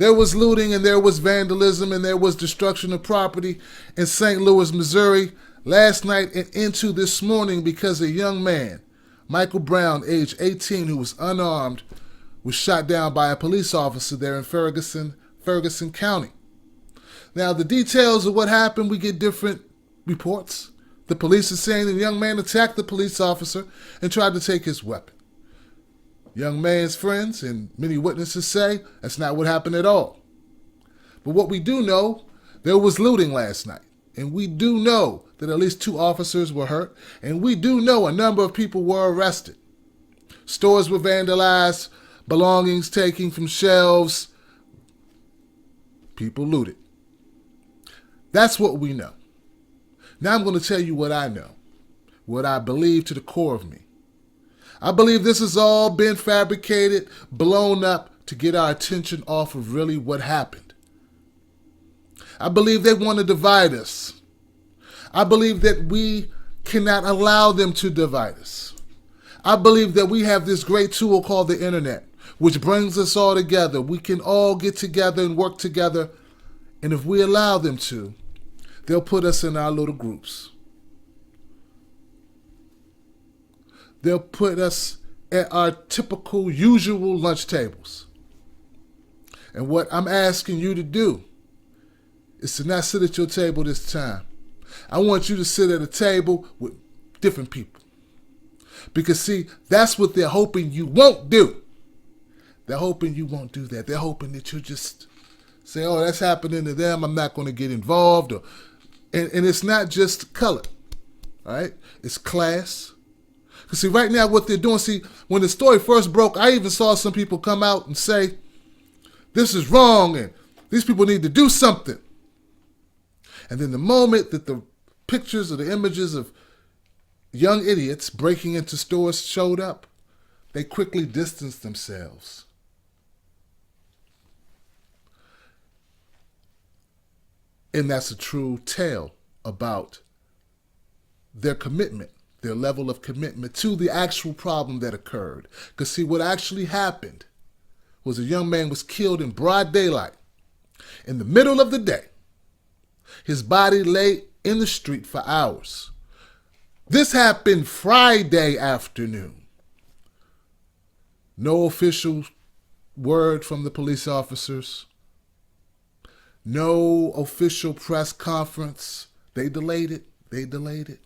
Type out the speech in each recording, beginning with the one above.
There was looting and there was vandalism and there was destruction of property in St. Louis, Missouri last night and into this morning because a young man, Michael Brown, age 18, who was unarmed, was shot down by a police officer there in Ferguson County. Now, the details of what happened, we get different reports. The police are saying the young man attacked the police officer and tried to take his weapon. Young man's friends and many witnesses say that's not what happened at all. But what we do know, there was looting last night. And we do know that at least 2 officers were hurt. And we do know a number of people were arrested. Stores were vandalized, belongings taken from shelves. People looted. That's what we know. Now I'm going to tell you what I know, what I believe to the core of me. I believe this has all been fabricated, blown up to get our attention off of really what happened. I believe they want to divide us. I believe that we cannot allow them to divide us. I believe that we have this great tool called the internet, which brings us all together. We can all get together and work together. And if we allow them to, they'll put us in our little groups. They'll put us at our typical, usual lunch tables. And what I'm asking you to do is to not sit at your table this time. I want you to sit at a table with different people. Because see, that's what they're hoping you won't do. They're hoping you won't do that. They're hoping that you'll just say, oh, that's happening to them. I'm not going to get involved. And it's not just color, all right? It's class. Because see, right now what they're doing, see, when the story first broke, I even saw some people come out and say, this is wrong and these people need to do something. And then the moment that the pictures or the images of young idiots breaking into stores showed up, they quickly distanced themselves. And that's a true tale about their commitment, their level of commitment to the actual problem that occurred. Because see, what actually happened was a young man was killed in broad daylight in the middle of the day. His body lay in the street for hours. This happened Friday afternoon. No official word from the police officers. No official press conference. They delayed it.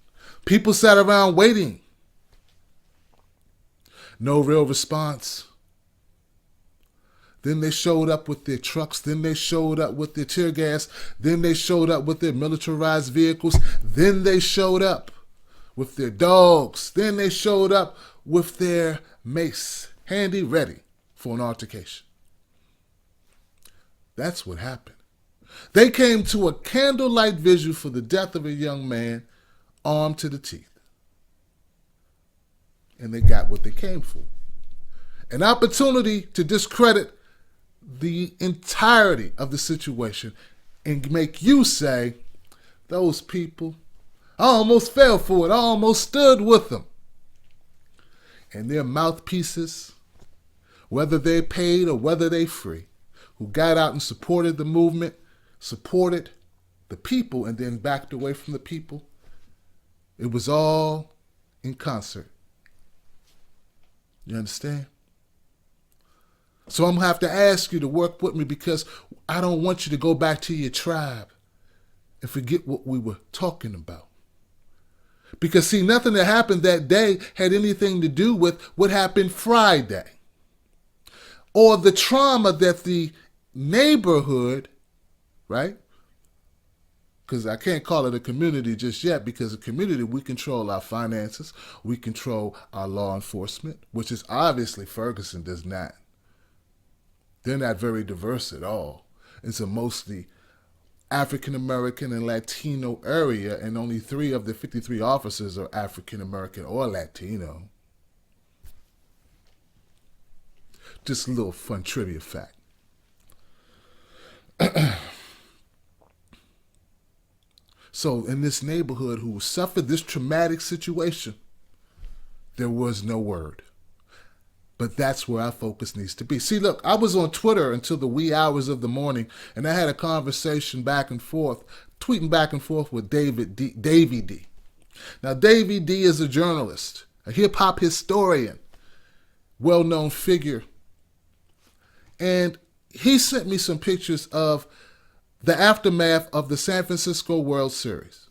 People sat around waiting. No real response. Then they showed up with their trucks. Then they showed up with their tear gas. Then they showed up with their militarized vehicles. Then they showed up with their dogs. Then they showed up with their mace, handy ready for an altercation. That's what happened. They came to a candlelight vigil for the death of a young man armed to the teeth. And they got what they came for. An opportunity to discredit the entirety of the situation and make you say, those people, I almost fell for it. I almost stood with them. And their mouthpieces, whether they paid or whether they free, who got out and supported the movement, supported the people and then backed away from the people, it was all in concert. You understand? So I'm going to have to ask you to work with me because I don't want you to go back to your tribe and forget what we were talking about. Because see, nothing that happened that day had anything to do with what happened Friday or the trauma that the neighborhood, right? Because I can't call it a community just yet, because a community, we control our finances, we control our law enforcement, which is obviously Ferguson does not. They're not very diverse at all. It's a mostly African-American and Latino area, and only 3 of the 53 officers are African-American or Latino. Just a little fun trivia fact. So in this neighborhood who suffered this traumatic situation, there was no word. But that's where our focus needs to be. See, look, I was on Twitter until the wee hours of the morning, and I had a conversation back and forth, tweeting back and forth with Davey D. Now, Davey D is a journalist, a hip-hop historian, well-known figure. And he sent me some pictures of the aftermath of the San Francisco World Series.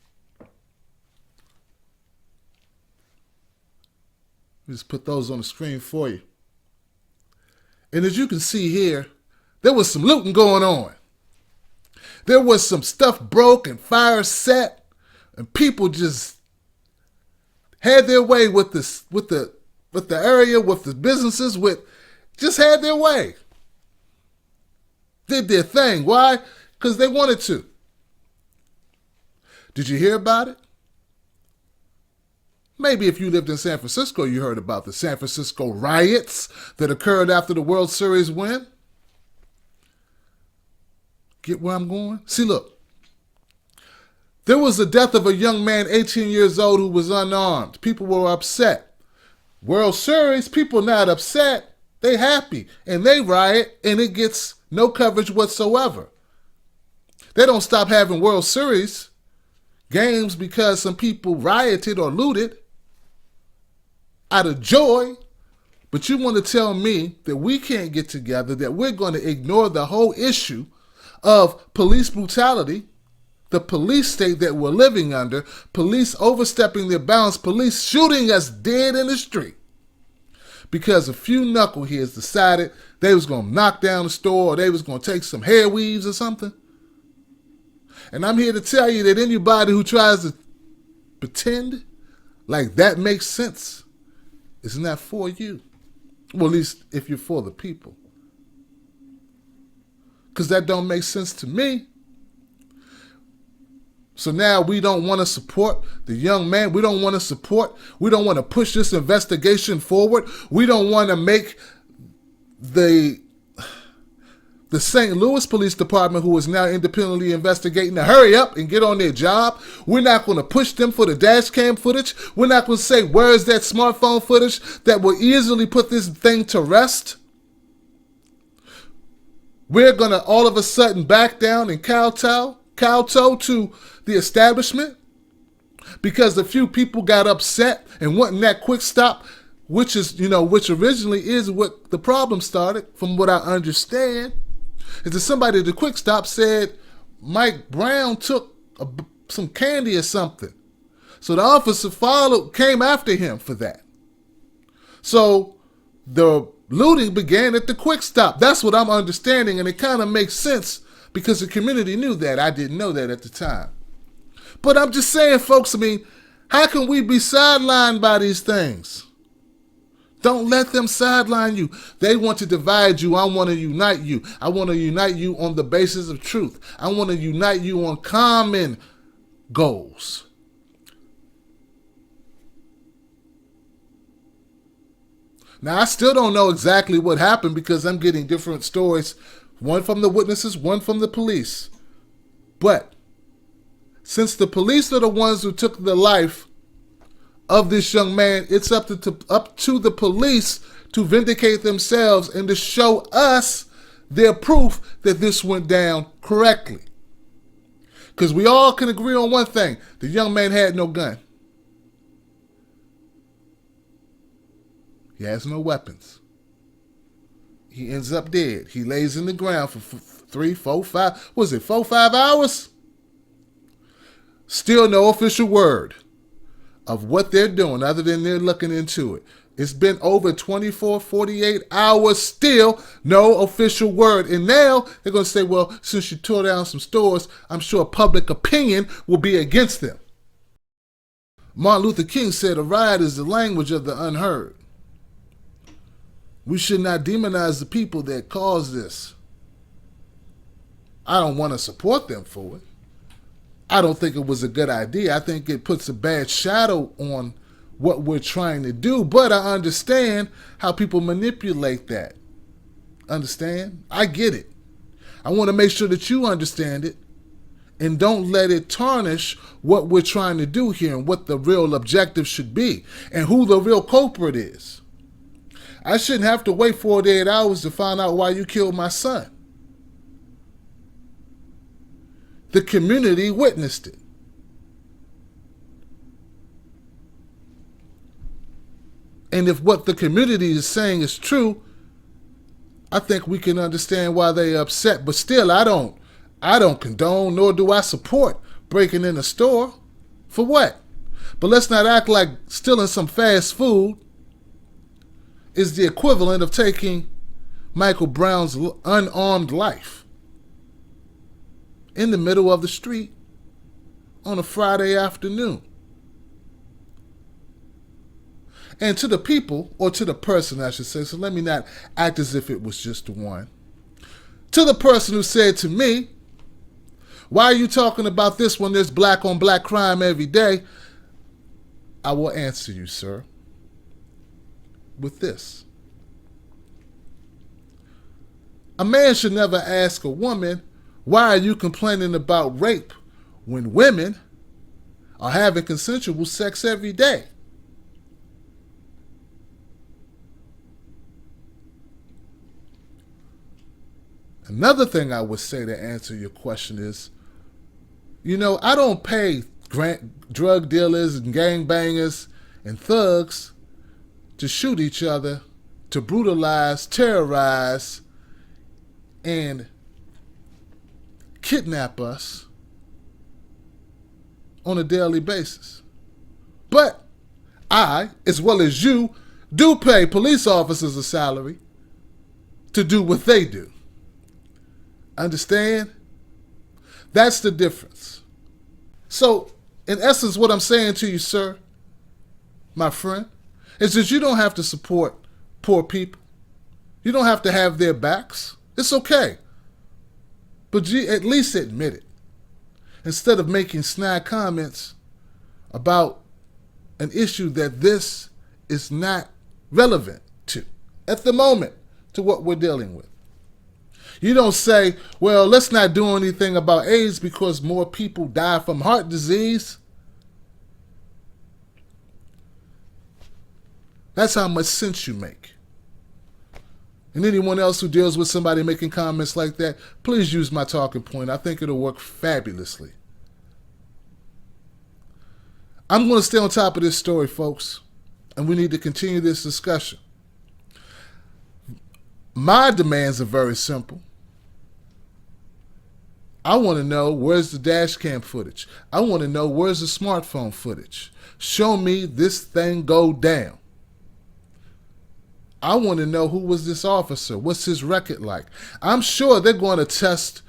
Just put those on the screen for you. And as you can see here, there was some looting going on. There was some stuff broke and fire set, and people just had their way with this, with the area, with the businesses, just had their way. Did their thing. Why? Because they wanted to. Did you hear about it? Maybe if you lived in San Francisco, you heard about the San Francisco riots that occurred after the World Series win. Get where I'm going? See, look. There was the death of a young man, 18 years old, who was unarmed. People were upset. World Series, people not upset. They happy. And they riot, and it gets no coverage whatsoever. They don't stop having World Series games because some people rioted or looted out of joy. But you want to tell me that we can't get together, that we're going to ignore the whole issue of police brutality, the police state that we're living under, police overstepping their bounds, police shooting us dead in the street because a few knuckleheads decided they was going to knock down the store, or they was going to take some hair weaves or something. And I'm here to tell you that anybody who tries to pretend like that makes sense is not for you. Well, at least if you're for the people. Because that don't make sense to me. So now we don't want to support the young man. We don't want to push this investigation forward. We don't want to make the St. Louis Police Department, who is now independently investigating, to hurry up and get on their job. We're not going to push them for the dash cam footage. We're not going to say, where is that smartphone footage that will easily put this thing to rest? We're going to all of a sudden back down and kowtow to the establishment because a few people got upset and wanting that quick stop, which originally is what the problem started, from what I understand. Is that somebody at the quick stop said Mike Brown took some candy or something. So the officer came after him for that. So the looting began at the quick stop. That's what I'm understanding, and it kind of makes sense because the community knew that. I didn't know that at the time. But I'm just saying, folks, how can we be sidelined by these things? Don't let them sideline you. They want to divide you. I want to unite you. I want to unite you on the basis of truth. I want to unite you on common goals. Now, I still don't know exactly what happened because I'm getting different stories, one from the witnesses, one from the police. But since the police are the ones who took the life of this young man, it's up to the police to vindicate themselves and to show us their proof that this went down correctly. Because we all can agree on one thing. The young man had no gun. He has no weapons. He ends up dead. He lays in the ground for 3, 4, 5, 5 hours? Still no official word of what they're doing other than they're looking into it. It's been over 24, 48 hours, still no official word. And now they're going to say, well, since you tore down some stores, I'm sure public opinion will be against them. Martin Luther King said a riot is the language of the unheard. We should not demonize the people that caused this. I don't want to support them for it. I don't think it was a good idea. I think it puts a bad shadow on what we're trying to do, but I understand how people manipulate that. Understand? I get it. I want to make sure that you understand it and don't let it tarnish what we're trying to do here and what the real objective should be and who the real culprit is. I shouldn't have to wait 48 hours to find out why you killed my son. The community witnessed it. And if what the community is saying is true, I think we can understand why they're upset. But still, I don't condone, nor do I support breaking in a store. For what? But let's not act like stealing some fast food is the equivalent of taking Michael Brown's unarmed life in the middle of the street on a Friday afternoon. And to the people, or to the person, I should say, so let me not act as if it was just the one. To the person who said to me, why are you talking about this when there's black on black crime every day? I will answer you, sir, with this. A man should never ask a woman, why are you complaining about rape when women are having consensual sex every day? Another thing I would say to answer your question is, I don't pay drug dealers and gangbangers and thugs to shoot each other, to brutalize, terrorize, and kidnap us on a daily basis. But I, as well as you, do pay police officers a salary to do what they do. Understand? That's the difference. So, in essence, what I'm saying to you, sir, my friend, is that you don't have to support poor people. You don't have to have their backs. It's okay. But at least admit it. Instead of making snide comments about an issue that this is not relevant to, at the moment, to what we're dealing with. You don't say, well, let's not do anything about AIDS because more people die from heart disease. That's how much sense you make. And anyone else who deals with somebody making comments like that, please use my talking point. I think it'll work fabulously. I'm going to stay on top of this story, folks, and we need to continue this discussion. My demands are very simple. I want to know, where's the dash cam footage? I want to know, where's the smartphone footage? Show me this thing go down. I want to know, who was this officer? What's his record like? I'm sure they're going to test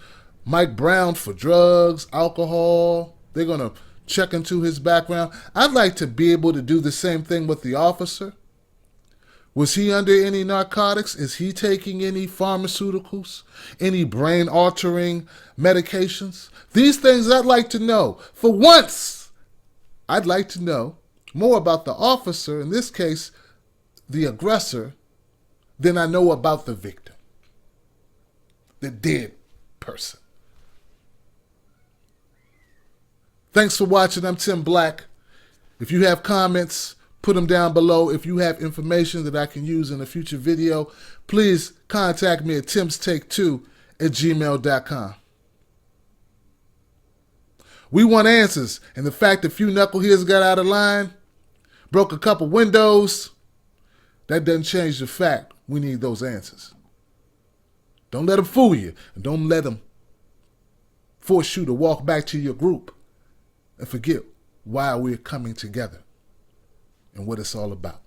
Mike Brown for drugs, alcohol. They're going to check into his background. I'd like to be able to do the same thing with the officer. Was he under any narcotics? Is he taking any pharmaceuticals? Any brain-altering medications? These things I'd like to know. For once, I'd like to know more about the officer, in this case, the aggressor, than I know about the victim, the dead person. Thanks for watching. I'm Tim Black. If you have comments, put them down below. If you have information that I can use in a future video, please contact me at timstake2@gmail.com. We want answers, and the fact that few knuckleheads got out of line, broke a couple windows, that doesn't change the fact we need those answers. Don't let them fool you, and don't let them force you to walk back to your group and forget why we're coming together and what it's all about.